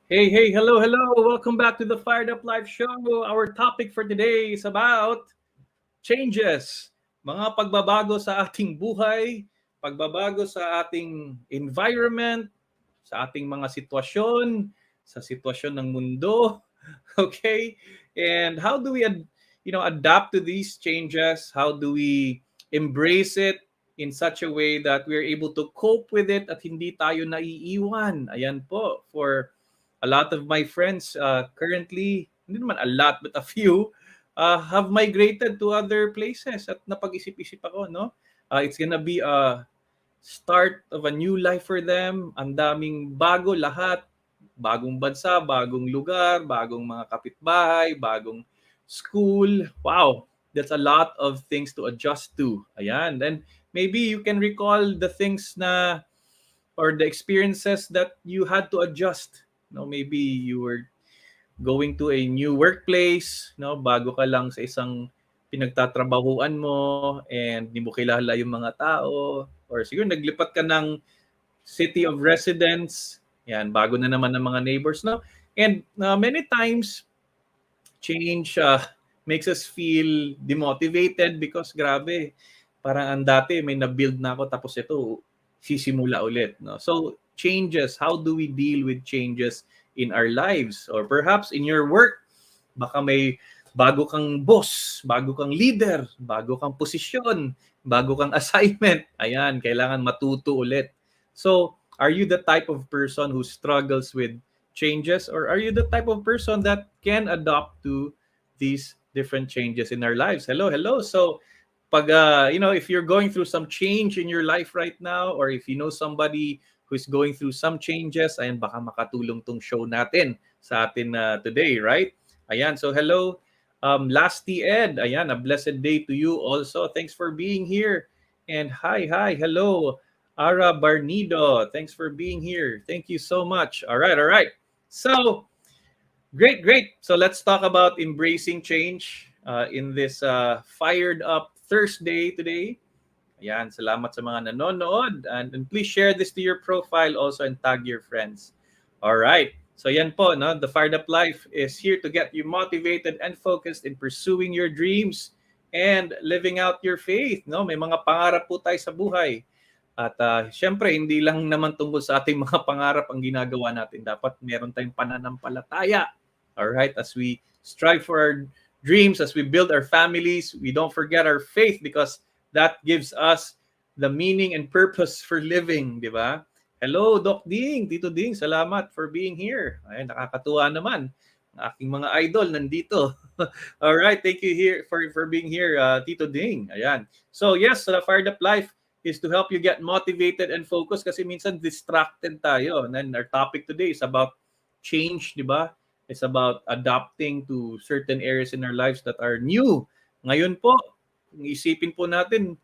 Hey, hey, hello, hello. Welcome back to the Fired Up Live Show. Our topic for today is about changes. Mga pagbabago sa ating buhay, pagbabago sa ating environment, sa ating mga sitwasyon, sa sitwasyon ng mundo. Okay? And how do we adapt to these changes? How do we embrace it in such a way that we're able to cope with it at hindi tayo naiiwan? Ayan po, for a lot of my friends currently, hindi naman a lot but a few, have migrated to other places at napag-isip-isip ako, no? It's gonna be a start of a new life for them. Ang daming bago lahat. Bagong bansa, bagong lugar, bagong mga kapitbahay, bagong school. Wow, that's a lot of things to adjust to. Ayan. Then maybe you can recall the things na or the experiences that you had to adjust. No, maybe you were going to a new workplace, no, bago ka lang sa isang pinagtatrabahuan mo and hindi mo kilala yung mga tao or siguro naglipat ka ng city of residence. Yan, bago na naman ng mga neighbors, no? And many times change makes us feel demotivated because grabe, parang ang dati may na-build na ako tapos ito sisimula ulit, no? So changes, how do we deal with changes in our lives or perhaps in your work? Baka may bago kang boss, bago kang leader, bago kang posisyon, bago kang assignment. Ayan, kailangan matuto ulit. So, are you the type of person who struggles with changes or are you the type of person that can adapt to these different changes in our lives? Hello, hello. So, pag if you're going through some change in your life right now or if you know somebody who's going through some changes, ayan, baka makatulong tong show natin sa atin today, right? Ayan, so hello, Lasty Ed. Ayan, a blessed day to you also. Thanks for being here. And hi, hello, Ara Barnido. Thanks for being here. Thank you so much. All right, all right. So, great. So let's talk about embracing change in this fired up Thursday today. Ayan, salamat sa mga nanonood. And please share this to your profile also and tag your friends. All right. So yan po, no? The Fired Up Life is here to get you motivated and focused in pursuing your dreams and living out your faith. No? May mga pangarap po tayo sa buhay. At syempre, hindi lang naman tungkol sa ating mga pangarap ang ginagawa natin. Dapat meron tayong pananampalataya. All right? As we strive for our dreams, as we build our families, we don't forget our faith because that gives us the meaning and purpose for living, di ba? Hello, Doc Ding, Tito Ding, salamat for being here. Ay, nakakatuwa naman. Ang aking mga idol nandito. All right, thank you here for being here, Tito Ding. Ayan. So yes, the Fired Up Life is to help you get motivated and focused kasi minsan distracted tayo. And then our topic today is about change, di ba? It's about adapting to certain areas in our lives that are new. Ngayon po, kung isipin po natin,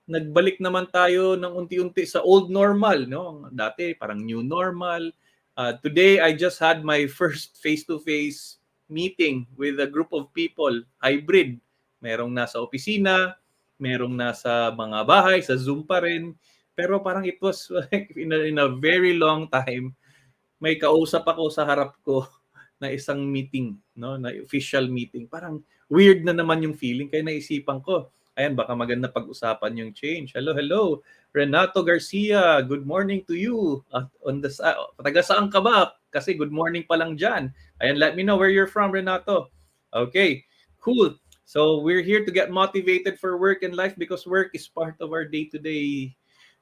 nagbalik naman tayo ng unti-unti sa old normal, no? Dati parang new normal. Today I just had my first face-to-face meeting with a group of people, hybrid. Merong nasa opisina, merong nasa mga bahay, sa Zoom pa rin. Pero parang it was like in a very long time, may kausap ako sa harap ko na isang meeting, no, na official meeting. Parang weird na naman yung feeling kaya naisipan ko, ayan, baka maganda pag-usapan yung change. Hello, hello. Renato Garcia, good morning to you. Taga saan ka ba? Kasi good morning pa lang dyan. Ayan, let me know where you're from, Renato. Okay, cool. So we're here to get motivated for work and life because work is part of our day-to-day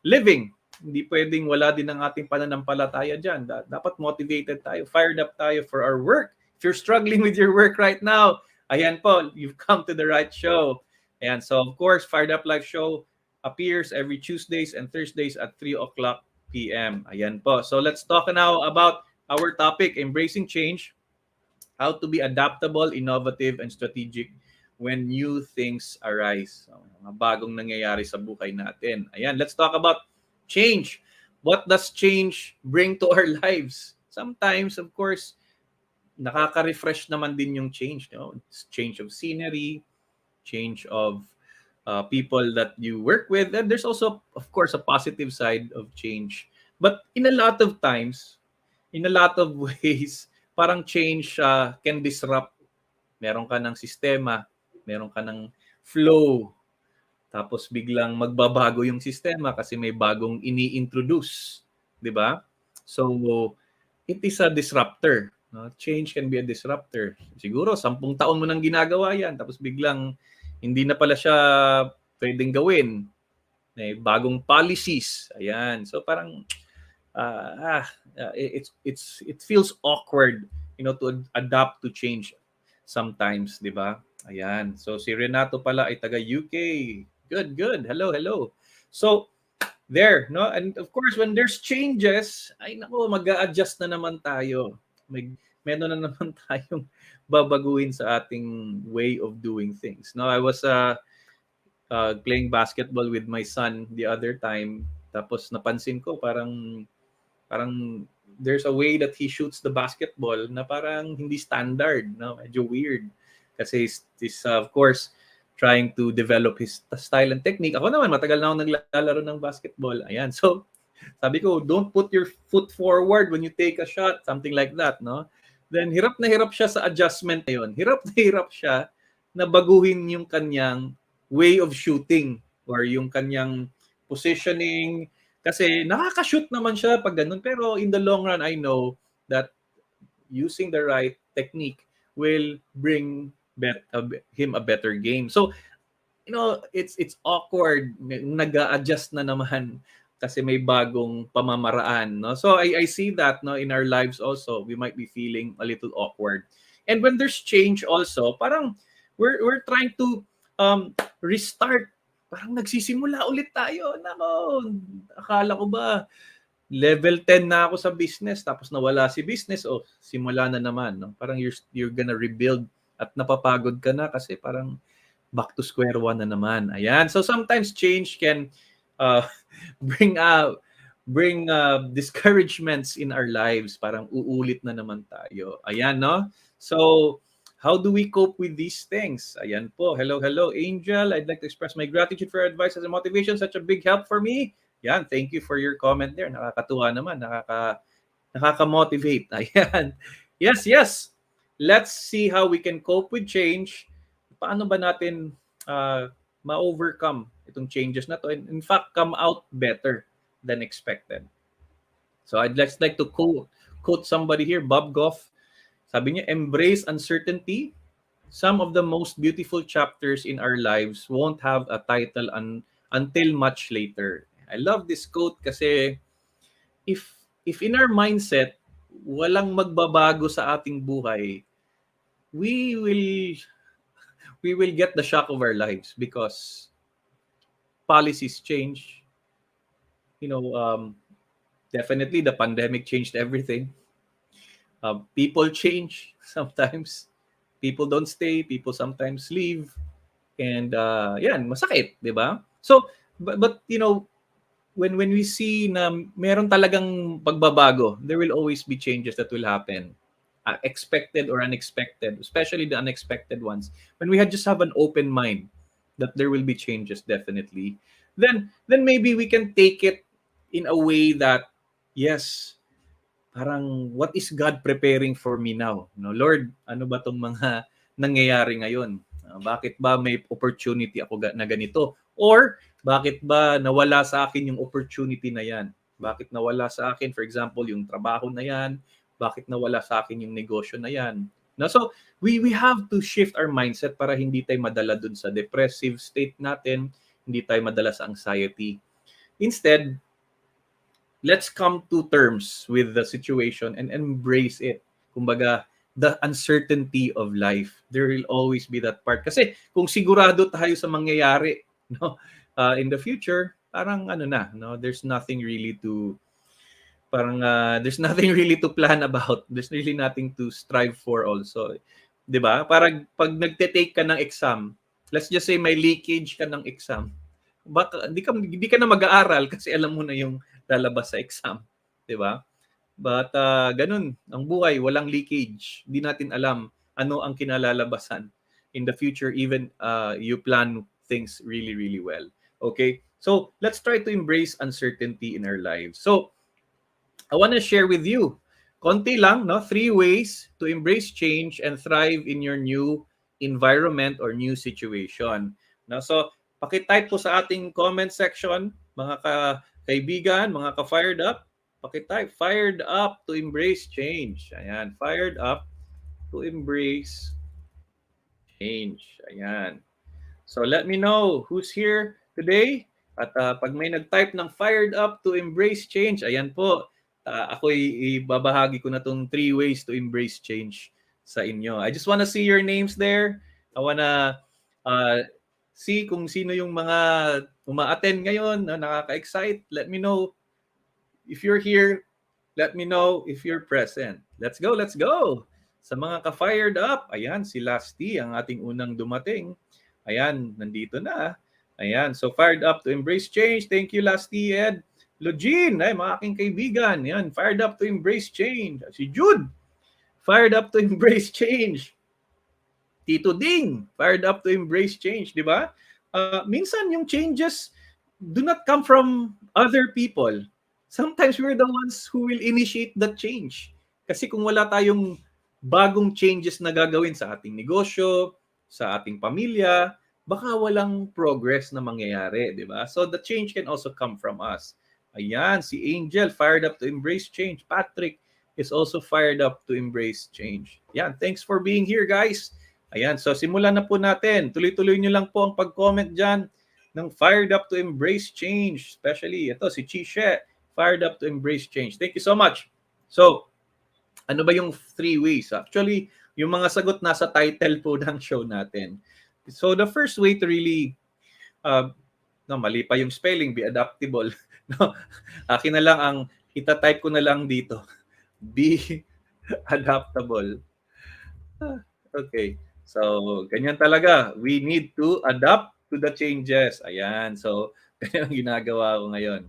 living. Hindi pwedeng wala din ang ating pananampalataya dyan. Dapat motivated tayo, fired up tayo for our work. If you're struggling with your work right now, ayan po, you've come to the right show. And so, of course, Fired Up Live Show appears every Tuesdays and Thursdays at 3 o'clock p.m. Ayan po. So let's talk now about our topic, embracing change, how to be adaptable, innovative, and strategic when new things arise. So, mga bagong nangyayari sa buhay natin. Ayan, let's talk about change. What does change bring to our lives? Sometimes, of course, nakaka-refresh naman din yung change. No? Change of scenery, change of people that you work with. And there's also, of course, a positive side of change. But in a lot of times, in a lot of ways, parang change can disrupt. Meron ka ng sistema, meron ka ng flow, tapos biglang magbabago yung sistema kasi may bagong ini-introduce, 'di ba? So it is a disruptor. No? Change can be a disruptor. Siguro 10 taon mo nang ginagawa 'yan tapos biglang hindi na pala siya pwedeng gawin. May bagong policies. Ayan. So parang it feels awkward, to adapt to change sometimes, 'di ba? Ayan. So si Renato pala ay taga UK. Good, good. Hello, hello. So there, no? And of course, when there's changes, ay nako, mag-a-adjust na naman tayo. Meron na naman tayong babaguhin sa ating way of doing things. No, I was playing basketball with my son the other time. Tapos napansin ko parang there's a way that he shoots the basketball na parang hindi standard, no? Medyo weird. Kasi he's of course trying to develop his style and technique. Ako naman, matagal na ako naglalaro ng basketball. Ayan. So, sabi ko, don't put your foot forward when you take a shot. Something like that, no? Then, hirap na hirap siya sa adjustment na yun. Hirap na hirap siya na baguhin yung kanyang way of shooting or yung kanyang positioning. Kasi nakaka-shoot naman siya pag ganun. Pero in the long run, I know that using the right technique will bring him a better game. So, it's awkward. Nag-a-adjust na naman kasi may bagong pamamaraan, no? So I see that, no, in our lives also. We might be feeling a little awkward. And when there's change also, parang we're trying to restart. Parang nagsisimula ulit tayo. Nako, akala ko ba level 10 na ako sa business tapos nawala si business, simula na naman, no? Parang you're gonna rebuild at napapagod ka na kasi parang back to square one na naman. Ayan. So sometimes change can uh, bring discouragements in our lives. Parang uulit na naman tayo. Ayan, no? So how do we cope with these things? Ayan po. Hello, hello, Angel. I'd like to express my gratitude for your advice as a motivation. Such a big help for me. Yan, thank you for your comment there. Nakakatuwa naman, nakaka-motivate. Ayan. Yes, yes. Let's see how we can cope with change. Paano ba natin ma-overcome itong changes na to and in fact come out better than expected. So I'd just like to quote somebody here, Bob Goff. Sabi niya, embrace uncertainty. Some of the most beautiful chapters in our lives won't have a title until much later. I love this quote kasi if in our mindset walang magbabago sa ating buhay, we will get the shock of our lives because policies change. Definitely the pandemic changed everything. People change sometimes. People don't stay. People sometimes leave. And yan, masakit, di ba? So, but when we see na meron talagang pagbabago, there will always be changes that will happen. Expected or unexpected, especially the unexpected ones. When we just have an open mind that there will be changes, definitely, then maybe we can take it in a way that, yes, parang what is God preparing for me now? No, Lord, ano ba tong mga nangyayari ngayon? Bakit ba may opportunity ako na ganito? Or bakit ba nawala sa akin yung opportunity na yan? Bakit nawala sa akin, for example, yung trabaho na yan? Bakit nawala sa akin yung negosyo na yan? No, so we have to shift our mindset para hindi tayo madala dun sa depressive state natin, hindi tayo madala sa anxiety. Instead, let's come to terms with the situation and embrace it. Kumbaga, the uncertainty of life. There will always be that part. Kasi kung sigurado tayo sa mangyayari, no, in the future, parang there's nothing really to plan about. There's really nothing to strive for also. 'Di ba? Parang pag nagte-take ka ng exam, let's just say may leakage ka ng exam. Baka hindi ka na mag-aaral kasi alam mo na yung lalabas sa exam, 'di ba? But ganun ang buhay, walang leakage. Hindi natin alam ano ang kinalalabasan in the future, even you plan things really, really well. Okay? So, let's try to embrace uncertainty in our lives. So, I want to share with you konti lang, no? 3 ways to embrace change and thrive in your new environment or new situation. No? So, paki-type po sa ating comment section, mga kaibigan, mga ka-fired up, paki-type, fired up to embrace change. Ayan, fired up to embrace change. Ayan. So let me know who's here today. At pag may nag-type ng fired up to embrace change, ayan po, ako'y ibabahagi ko na tong 3 ways to embrace change sa inyo. I just wanna see your names there. I wanna uh, see kung sino yung mga uma-attend ngayon na nakaka-excite. Let me know if you're here. Let me know if you're present. Let's go, let's go! Sa mga ka-fired up, ayan, si Lasty, ang ating unang dumating. Ayan, nandito na. Ayan, so fired up to embrace change. Thank you, Lasty, Ed. Logine, ay, mga aking kaibigan. Ayan, fired up to embrace change. Si Jude, fired up to embrace change. Tito Ding, fired up to embrace change, di ba? Minsan yung changes do not come from other people. Sometimes we're the ones who will initiate that change. Kasi kung wala tayong bagong changes na gagawin sa ating negosyo, sa ating pamilya, baka walang progress na mangyayari, di ba? So the change can also come from us. Ayan, si Angel, fired up to embrace change. Patrick is also fired up to embrace change. Ayan, thanks for being here, guys. Ayan, so simulan na po natin. Tuloy-tuloy nyo lang po ang pag-comment dyan ng fired up to embrace change. Especially, ito, si Chishe, fired up to embrace change. Thank you so much. So, ano ba yung 3 ways? Actually, yung mga sagot nasa title po ng show natin. So, the first way to really, no, mali pa yung spelling, be adaptable. No, akin na lang ang, itatype ko na lang dito. Be adaptable. Okay. So, ganyan talaga. We need to adapt to the changes. Ayan. So, ganyan ang ginagawa ko ngayon.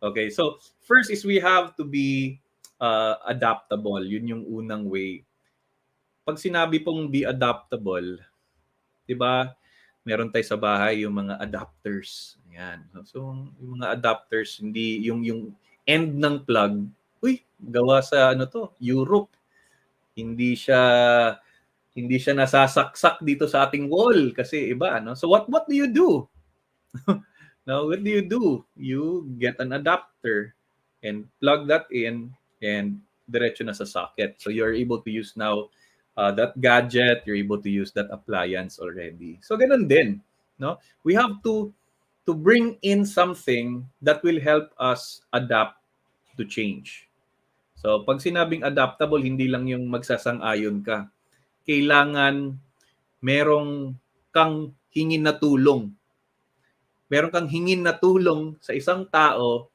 Okay. So, first is we have to be adaptable. Yun yung unang way. Pag sinabi pong be adaptable, di ba, meron tayo sa bahay yung mga adapters. Ayan. So, yung mga adapters, hindi yung end ng plug, gawa sa ano to, Europe. Hindi siya nasasaksak dito sa ating wall kasi iba, no? So what do you do? Now, what do you do? You get an adapter and plug that in and diretso na sa socket. So you're able to use now that gadget, you're able to use that appliance already. So ganun din, no? We have to bring in something that will help us adapt to change. So pag sinabing adaptable, hindi lang yung magsasang-ayon ka. Kailangan merong kang hingin na tulong. Meron kang hingin na tulong sa isang tao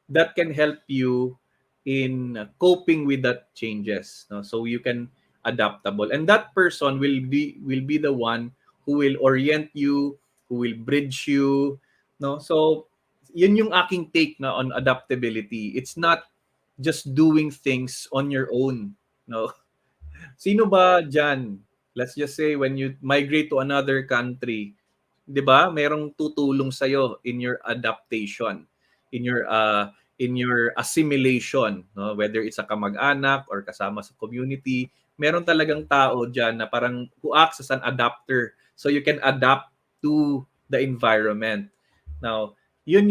that can help you in coping with that changes. No? So you can adaptable. And that person will be the one who will orient you, who will bridge you. No? So yun yung aking take na on adaptability. It's not just doing things on your own. No? Sino ba dyan? Let's just say when you migrate to another country, 'di ba? Merong tutulong sa iyo in your adaptation, in your assimilation, no? Whether it's a kamag-anak or kasama sa community, meron talagang tao diyan na parang who acts as an adapter so you can adapt to the environment. Now, yun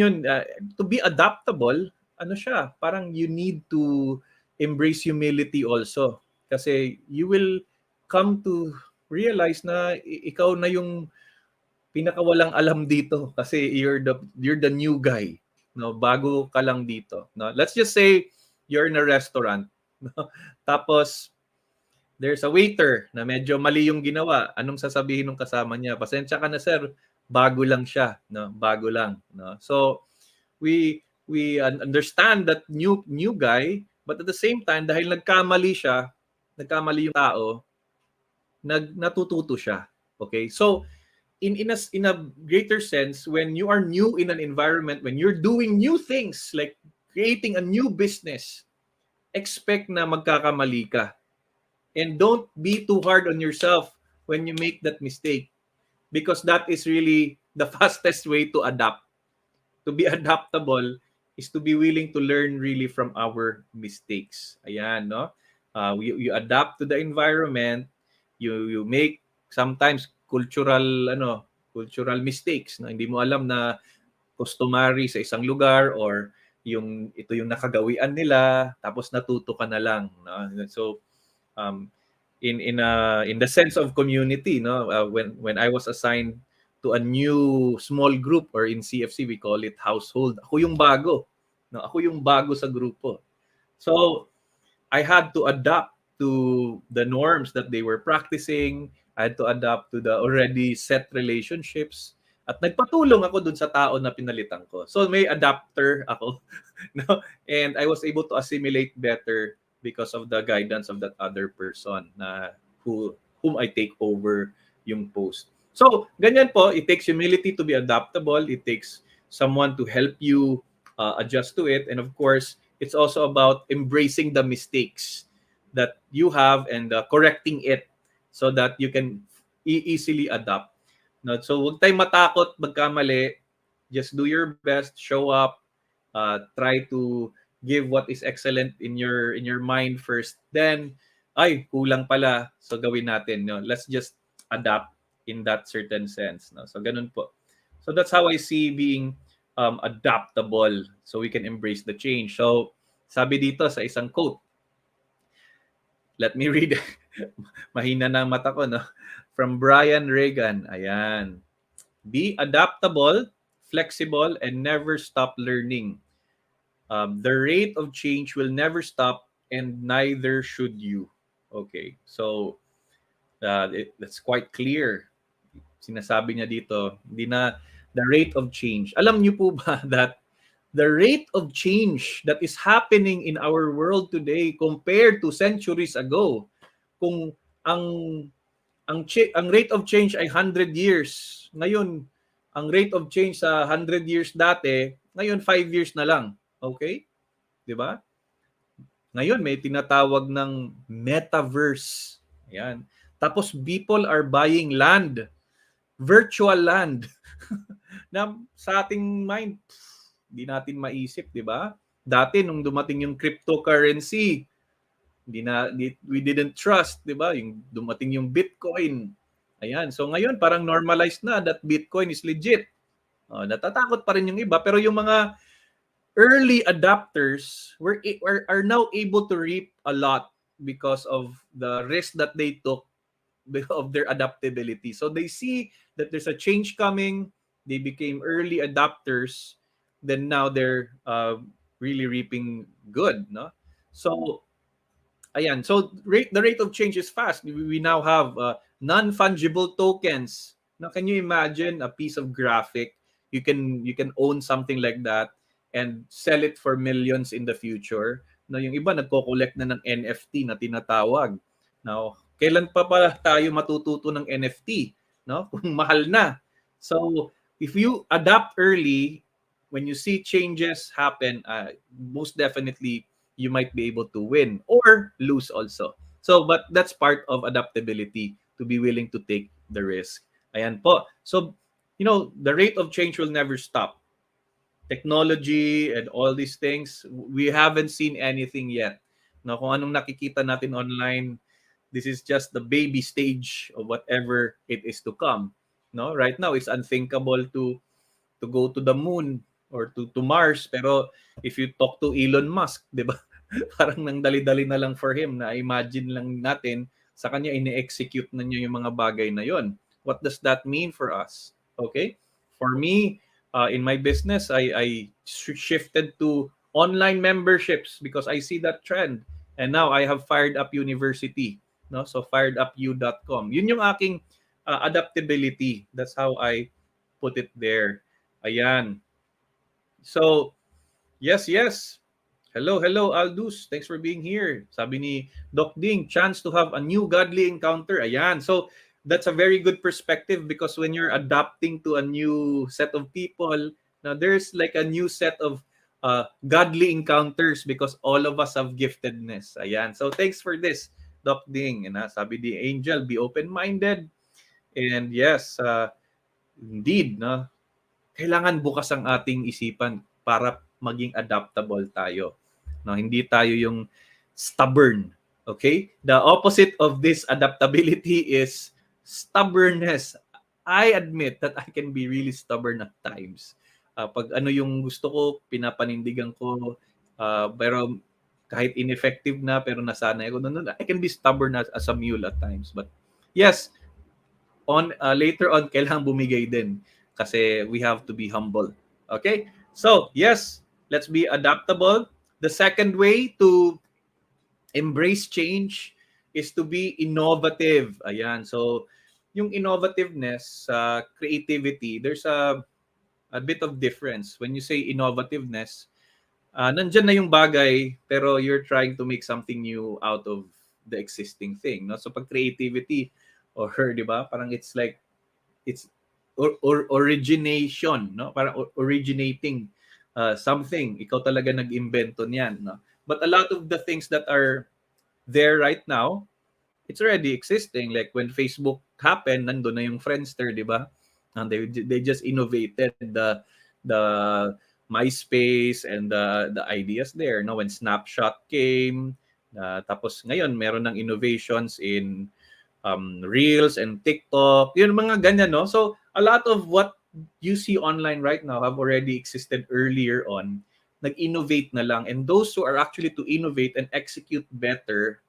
to be adaptable, ano siya? Parang you need to embrace humility also. Kasi you will come to realize na ikaw na yung pinakawalang alam dito kasi you're the new guy, no? Bago ka lang dito, no? Let's just say you're in a restaurant, no? Tapos there's a waiter na medyo mali yung ginawa. Anong sasabihin ng kasama niya? Pasensya ka na, sir, bago lang siya, no? Bago lang, no? So we understand that new guy, but at the same time dahil nagkamali yung tao, natututo siya. Okay? So, in a greater sense, when you are new in an environment, when you're doing new things, like creating a new business, expect na magkakamali ka. And don't be too hard on yourself when you make that mistake. Because that is really the fastest way to adapt. To be adaptable is to be willing to learn really from our mistakes. Ayan, no? You adapt to the environment, you make sometimes cultural mistakes na hindi mo alam na customary sa isang lugar, or ito yung nakagawian nila, tapos natuto ka na lang, no? So um, in the sense of community, no, when I was assigned to a new small group, or in CFC we call it household, ako yung bago, no, ako yung bago sa grupo. So I had to adapt to the norms that they were practicing. I had to adapt to the already set relationships. At nagpatulong ako dun sa tao na pinalitan ko. So may adapter ako. No? And I was able to assimilate better because of the guidance of that other person na whom I take over yung post. So, ganyan po, it takes humility to be adaptable. It takes someone to help you adjust to it. And of course, it's also about embracing the mistakes that you have and correcting it so that you can easily adapt. No? So huwag tayong matakot magkamali. Just do your best, show up, try to give what is excellent in your mind first. Then, ay, kulang pala. So gawin natin. No? Let's just adapt in that certain sense. No? So ganun po. So that's how I see being adaptable, so we can embrace the change. So sabi dito sa isang quote, let me read. Mahina na ang mata ko, no? From Brian Regan. Ayan. Be adaptable, flexible, and never stop learning. The rate of change will never stop, and neither should you. Okay. So that's quite clear. Sinasabi niya dito, hindi na the rate of change. Alam niyo po ba that the rate of change that is happening in our world today compared to centuries ago, kung ang rate of change ay 100 years, ngayon ang rate of change sa 100 years dati, ngayon 5 years na lang. Okay? 'Di ba? Ngayon may tinatawag ng metaverse. Ayan. Tapos people are buying land, virtual land. Na sa ating mind, hindi natin maisip, di ba? Dati nung dumating yung cryptocurrency, we didn't trust, di ba? Yung dumating yung Bitcoin. Ayan. So ngayon parang normalized na that Bitcoin is legit. Natatakot pa rin yung iba, pero yung mga early adapters are now able to reap a lot because of the risk that they took of their adaptability. So they see that there's a change coming. They became early adapters. Then now they're really reaping good, no? So ayan. So the rate of change is fast. We now have non-fungible tokens. Now, can you imagine a piece of graphic? You can own something like that and sell it for millions in the future. Now, yung iba nagko-collect na ng NFT na tinatawag. Now, kailan pa tayo matututo ng NFT, no? Kung mahal na. So, if you adapt early, when you see changes happen, most definitely you might be able to win or lose also. So, but that's part of adaptability, to be willing to take the risk. Ayan po. So, the rate of change will never stop. Technology and all these things, we haven't seen anything yet. No, kung anong nakikita natin online, this is just the baby stage of whatever it is to come. No, right now it's unthinkable to go to the moon or to Mars, pero if you talk to Elon Musk, 'di ba? Parang nang dali-dali na lang for him, na imagine lang natin sa kanya, ini-execute na niya yung mga bagay na yon. What does that mean for us? Okay? For me, in my business, I shifted to online memberships because I see that trend. And now I have Fired Up University, no? So firedupu.com. Yun yung aking adaptability. That's how I put it there. Ayan. So, yes. Hello, Aldous. Thanks for being here. Sabi ni Doc Ding, chance to have a new godly encounter. Ayan. So, that's a very good perspective, because when you're adapting to a new set of people, now there's like a new set of godly encounters because all of us have giftedness. Ayan. So, thanks for this, Doc Ding. And sabi ni Angel, be open-minded. And yes, indeed, no? Kailangan bukas ang ating isipan para maging adaptable tayo. No, hindi tayo yung stubborn. Okay? The opposite of this adaptability is stubbornness. I admit that I can be really stubborn at times. Pag ano yung gusto ko, pinapanindigan ko. Pero kahit ineffective na, pero nasanay ako doon, I can be stubborn as a mule at times. But yes, later on, kailangan bumigay din kasi we have to be humble. Okay? So, yes, let's be adaptable. The second way to embrace change is to be innovative. Ayan. So, yung innovativeness, creativity, there's a bit of difference. When you say innovativeness, nandyan na yung bagay, pero you're trying to make something new out of the existing thing. No? So, pag creativity, or, di ba, parang it's origination, no? Parang originating something. Ikaw talaga nag-invento niyan, no? But a lot of the things that are there right now, it's already existing. Like when Facebook happened, nandun na yung Friendster, di ba? And they just innovated the MySpace and the ideas there. No, when Snapshot came, tapos ngayon meron ng innovations in Reels and TikTok, yun mga ganyan, no? So a lot of what you see online right now have already existed earlier on. Nag-innovate na lang, and those who are actually to innovate and execute better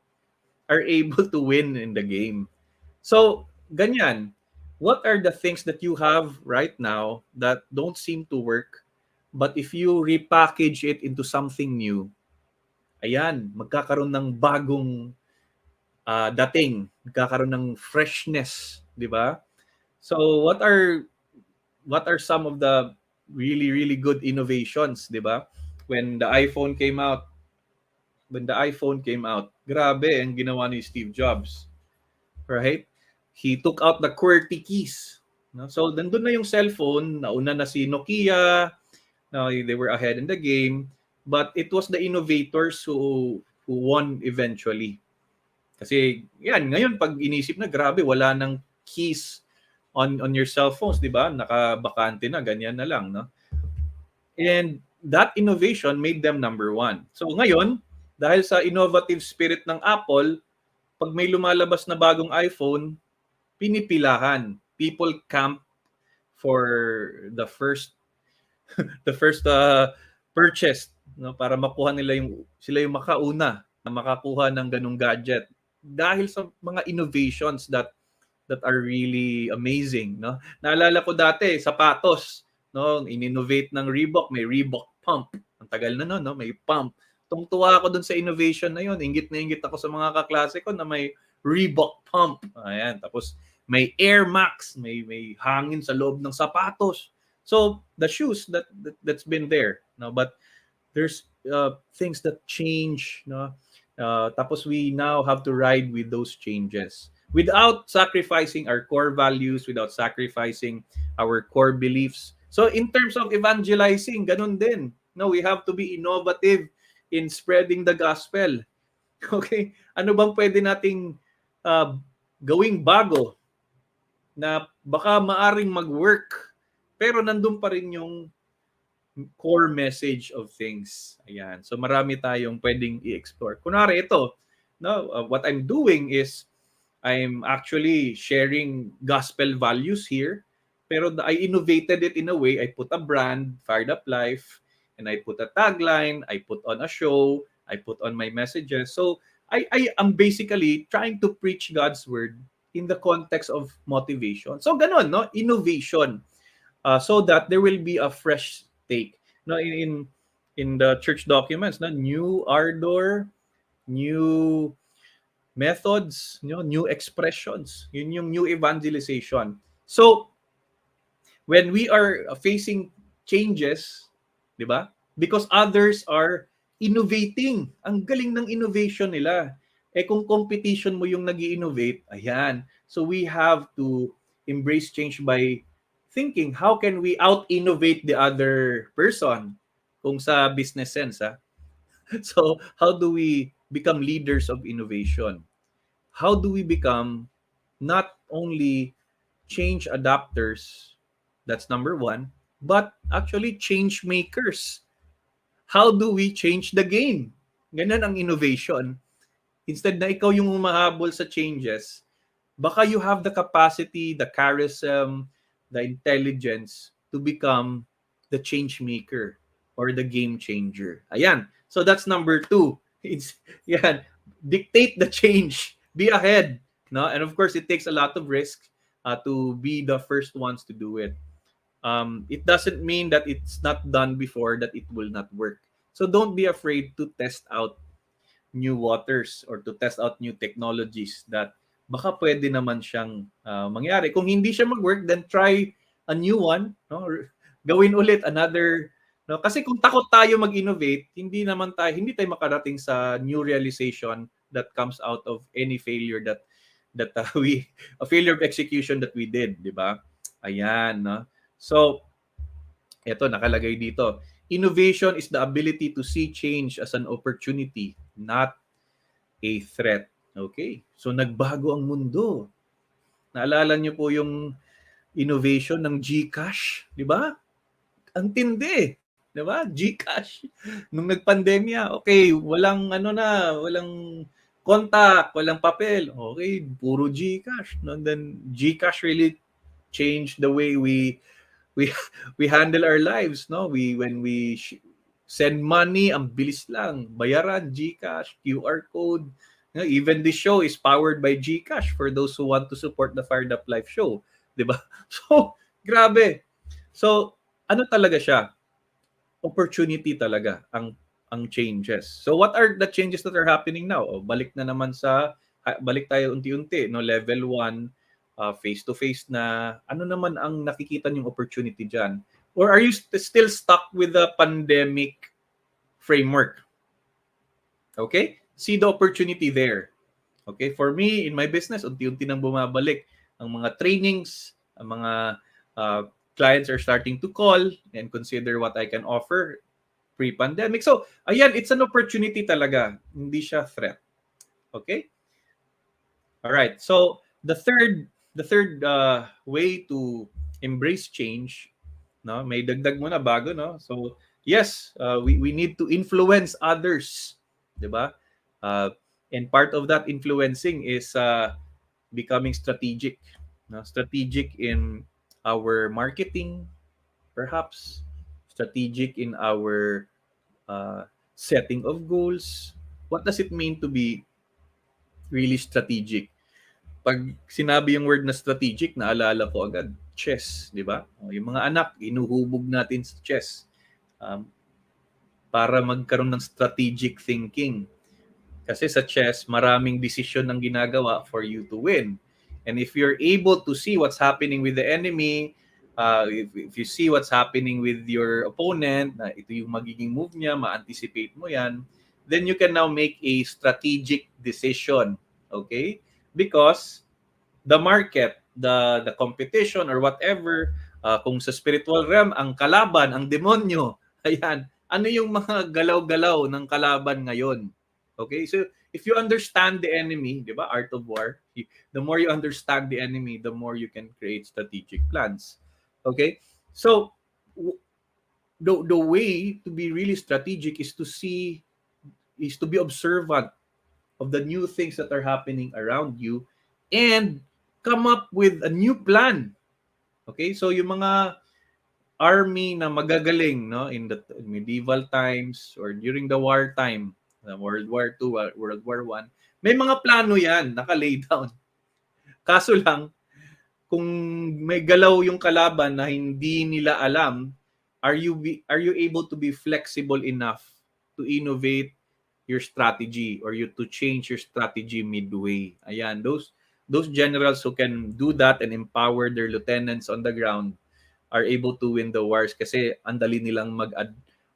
are able to win in the game. So, ganyan. What are the things that you have right now that don't seem to work, but if you repackage it into something new, ayan, magkakaroon ng bagong dating, magkakaroon ng freshness, di ba? So, what are some of the really good innovations, di ba? When the iPhone came out, grabe ang ginawa ni Steve Jobs, right? He took out the QWERTY keys. No? So, nandun na yung cellphone, nauna na si Nokia, they were ahead in the game, but it was the innovators who won eventually. Kasi yan, ngayon pag inisip na, grabe, wala nang keys on your cell phones, di ba? Nakabakante na, ganyan na lang, no? And that innovation made them number one. So ngayon, dahil sa innovative spirit ng Apple, pag may lumalabas na bagong iPhone, pinipilahan. People camp for the first purchase, no, para makuha nila sila yung makauna na makakuha ng ganung gadget dahil sa mga innovations that are really amazing, no. Naalala ko dati sapatos, no, ininnovate ng Reebok, may Reebok pump. Ang tagal na no, may pump. Tungtuwa ako dun sa innovation na yun. Ingit na ingit ako sa mga kaklase ko na may Reebok pump. Ayan, tapos may Air Max, may hangin sa loob ng sapatos. So the shoes that's been there, no, but there's things that change, no. Tapos we now have to ride with those changes without sacrificing our core values, without sacrificing our core beliefs. So in terms of evangelizing, ganun din. No, we have to be innovative in spreading the gospel. Okay? Ano bang pwede nating gawing bago na baka maaring mag-work pero nandun pa rin yung core message of things. Ayan. So marami tayong pwedeng i-explore. Kunwari ito, no, what I'm doing is I'm actually sharing gospel values here, pero I innovated it in a way. I put a brand, Fired Up Life, and I put a tagline, I put on a show, I put on my messages. So I am basically trying to preach God's word in the context of motivation. So ganun, no? Innovation. So that there will be a fresh take. No, in the church documents, no, new ardor, new methods, new expressions. Yun yung new evangelization. So when we are facing changes, di ba? Because others are innovating. Ang galing ng innovation nila. Kung competition mo yung nag-i-innovate, ayan. So we have to embrace change by thinking, how can we out-innovate the other person? Kung sa business sense, ha? So how do we become leaders of innovation? How do we become not only change adapters, that's number one, but actually change makers. how do we change the game? Ganun ang innovation. Instead na ikaw yung humahabol sa changes, baka you have the capacity, the charism, the intelligence to become the change maker or the game changer. Ayan. So that's number 2. It's yan, dictate the change, be ahead, no? And of course it takes a lot of risk to be the first ones to do it. It doesn't mean that it's not done before that it will not work. So don't be afraid to test out new waters or to test out new technologies that baka pwede naman siyang mangyari. Kung hindi siya mag-work, then try a new one, no? Or gawin ulit another, no? Kasi kung takot tayo mag-innovate, hindi tayo makarating sa new realization that comes out of any failure that a failure of execution that we did, di ba? Ayan, no? So, ito nakalagay dito. Innovation is the ability to see change as an opportunity, not a threat. Okay? So nagbago ang mundo. Naalala niyo po yung innovation ng GCash, di ba? Ang tindi, di ba? GCash. Nung nagpandemya, okay, walang contact, walang papel. Okay, puro GCash. No? And then GCash really changed the way we handle our lives, no? When we send money, ang bilis lang. Bayaran, GCash, QR code. You know, even this show is powered by GCash for those who want to support the Fired Up Live show. Diba? So, grabe. So, ano talaga siya? Opportunity talaga ang changes. So, what are the changes that are happening now? Balik tayo unti-unti, no? Level 1, face-to-face na. Ano naman ang nakikita niyong opportunity dyan? Or are you still stuck with the pandemic framework? Okay? See the opportunity there. Okay? For me, in my business, unti-unti nang bumabalik ang mga trainings, ang mga clients are starting to call and consider what I can offer pre-pandemic. So, ayan, it's an opportunity talaga. Hindi siya threat. Okay? All right. So, the third way to embrace change, no? May dagdag mo na bago, no? So, yes, we need to influence others, 'di ba? And part of that influencing is becoming strategic, no? Strategic in our marketing, perhaps strategic in our setting of goals. What does it mean to be really strategic? Pag sinabi yung word na strategic, naalala ko agad, chess, di ba? Yung mga anak, inuhubog natin sa chess para magkaroon ng strategic thinking. Kasi sa chess, maraming desisyon ang ginagawa for you to win. And if you're able to see what's happening with the enemy, if you see what's happening with your opponent, na ito yung magiging move niya, ma-anticipate mo yan, then you can now make a strategic decision. Okay? Because the market, the competition or whatever, kung sa spiritual realm, ang kalaban, ang demonyo, ayan, ano yung mga galaw-galaw ng kalaban ngayon? Okay? So, if you understand the enemy, di ba, art of war, the more you understand the enemy, the more you can create strategic plans. Okay? So, the way to be really strategic is to be observant of the new things that are happening around you and come up with a new plan. Okay? So yung mga army na magagaling, no, in the medieval times or during the war time, World War II, World War I, may mga plano yan, naka-lay down. Kaso lang, kung may galaw yung kalaban na hindi nila alam, are you able to be flexible enough to innovate your strategy or to change your strategy midway? Ayan, those generals who can do that and empower their lieutenants on the ground are able to win the wars kasi ang dali nilang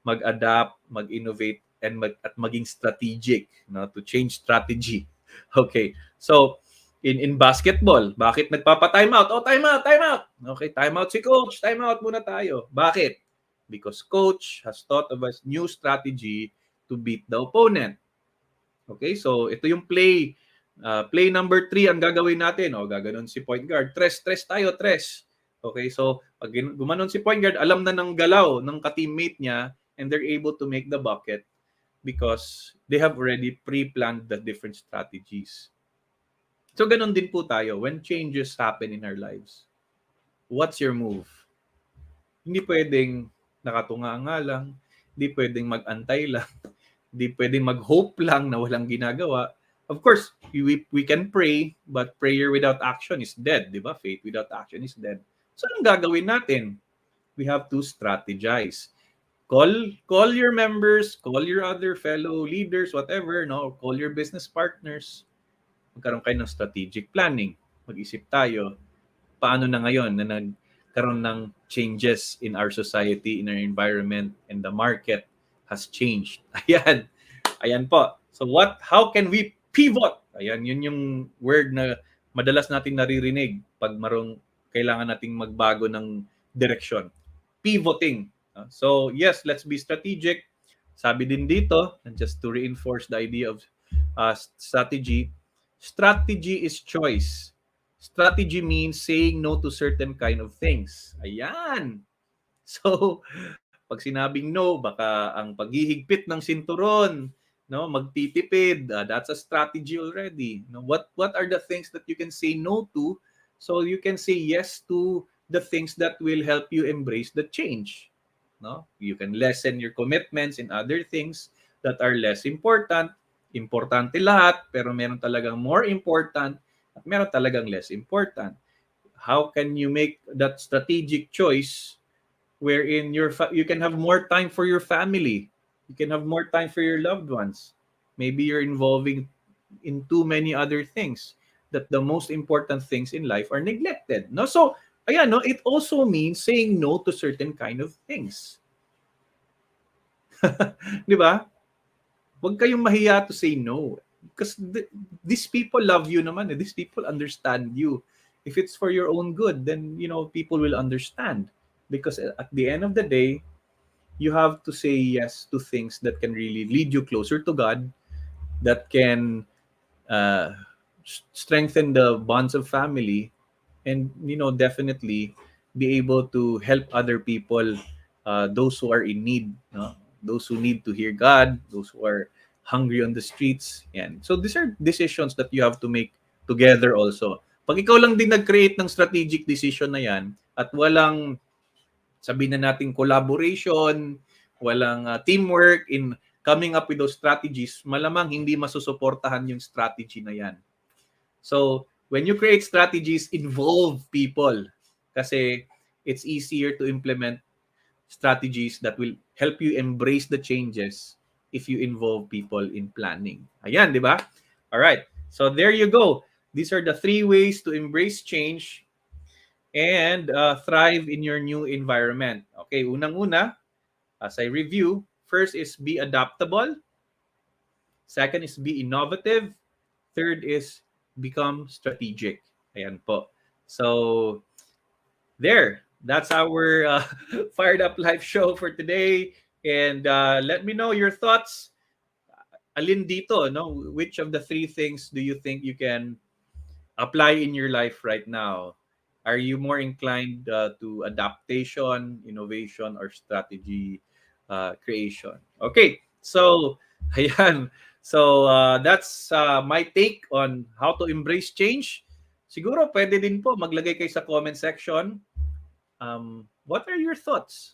mag-adapt, mag-innovate, and maging strategic, no, to change strategy. Okay, so in basketball, bakit nagpapa-time out? Time out. Okay, time out si coach, time out muna tayo. Bakit? Because coach has thought of a new strategy to beat the opponent. Okay, so ito yung play. Play number 3 ang gagawin natin. Gaganon si point guard. Tres tayo. Okay, so pag gumanon si point guard, alam na ng galaw ng ka-teammate niya, and they're able to make the bucket because they have already pre-planned the different strategies. So ganun din po tayo when changes happen in our lives. What's your move? Hindi pwedeng nakatunga lang, hindi pwedeng mag-antay lang, hindi pwedeng mag-hope lang na walang ginagawa. Of course, we can pray, but prayer without action is dead, di ba? Faith without action is dead. So anong gagawin natin? We have to strategize. Call your members, call your other fellow leaders, whatever, no? Call your business partners. Magkaroon kayo ng strategic planning. Mag-isip tayo, paano na ngayon na nagkaroon ng changes in our society, in our environment, and the market has changed. Ayan. Ayan po. So how can we pivot? Ayan, yun yung word na madalas nating naririnig pag kailangan nating magbago ng direction. Pivoting. So yes, let's be strategic. Sabi din dito, and just to reinforce the idea of strategy is choice. Strategy means saying no to certain kind of things. Ayan. So, pag sinabing no, baka ang paghihigpit ng sinturon, no, magtitipid, that's a strategy already. No, what are the things that you can say no to so you can say yes to the things that will help you embrace the change? No? You can lessen your commitments in other things that are less important. Importante lahat, pero meron talagang more important at meron talagang less important. How can you make that strategic choice wherein you can have more time for your family? You can have more time for your loved ones. Maybe you're involving in too many other things that the most important things in life are neglected. No? So, ayan, no, it also means saying no to certain kind of things. Di ba? Huwag kayong mahiya to say no. Because these people love you naman. These people understand you. If it's for your own good, then, people will understand. Because at the end of the day, you have to say yes to things that can really lead you closer to God, that can strengthen the bonds of family, and, definitely be able to help other people, those who are in need, those who need to hear God, those who are hungry on the streets. Yan. So these are decisions that you have to make together also. Pag ikaw lang din nag-create ng strategic decision na yan at walang, sabihin na natin, collaboration, walang teamwork in coming up with those strategies, malamang hindi masusuportahan yung strategy na yan. So when you create strategies, involve people kasi it's easier to implement strategies that will help you embrace the changes if you involve people in planning. Ayan, di ba? All right. So there you go. These are the 3 ways to embrace change and thrive in your new environment. Okay, unang-una, as I review, first is be adaptable. Second is be innovative. Third is become strategic. Ayan po. So, there. That's our Fired Up Live show for today. And let me know your thoughts. Alin dito, no? Which of the 3 things do you think you can apply in your life right now? Are you more inclined to adaptation, innovation, or strategy creation? Okay, so ayan. So that's my take on how to embrace change. Siguro pwede din po maglagay kayo sa comment section. What are your thoughts?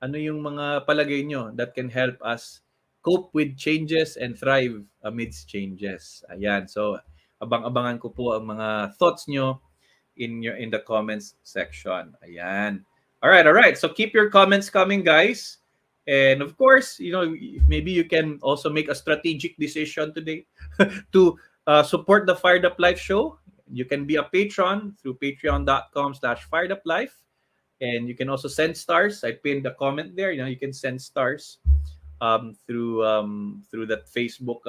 Ano yung mga palagay nyo that can help us cope with changes and thrive amidst changes? Ayan. So abang-abangan ko po ang mga thoughts nyo in the comments section. Ayan. All right. So keep your comments coming, guys. And of course, maybe you can also make a strategic decision today to support the Fired Up Life show. You can be a patron through patreon.com/fireduplife. And you can also send stars. I pinned a comment there. You can send stars through that Facebook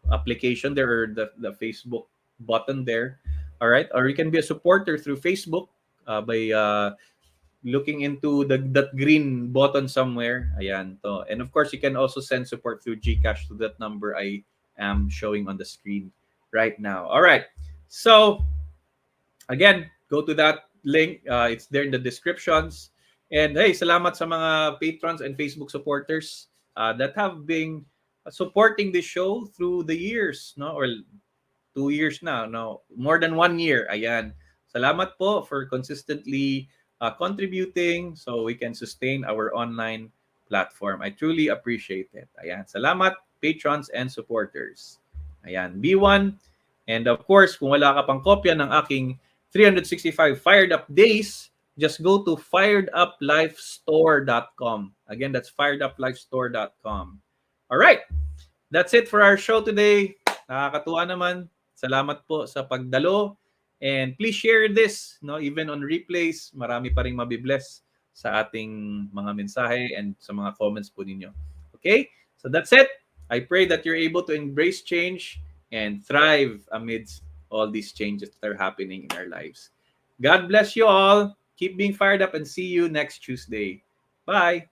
application there, or the Facebook button there. All right. Or you can be a supporter through Facebook by looking into that green button somewhere. Ayan to. And of course, you can also send support through GCash to that number I am showing on the screen right now. All right. So again, go to that link. It's there in the descriptions. And hey, salamat sa mga patrons and Facebook supporters that have been supporting this show through the years, no? Or 2 years na, no? More than 1 year. Ayan. Salamat po for consistently contributing so we can sustain our online platform. I truly appreciate it. Ayan. Salamat, patrons and supporters. Ayan. B1. And of course, kung wala ka pang kopya ng aking 365 Fired Up Days, just go to fireduplifestore.com. Again, that's fireduplifestore.com. All right. That's it for our show today. Nakakatuwa naman. Salamat po sa pagdalo. And please share this, no? Even on replays, marami pa ring mabibless sa ating mga mensahe and sa mga comments po ninyo. Okay? So that's it. I pray that you're able to embrace change and thrive amidst all these changes that are happening in our lives. God bless you all. Keep being fired up and see you next Tuesday. Bye.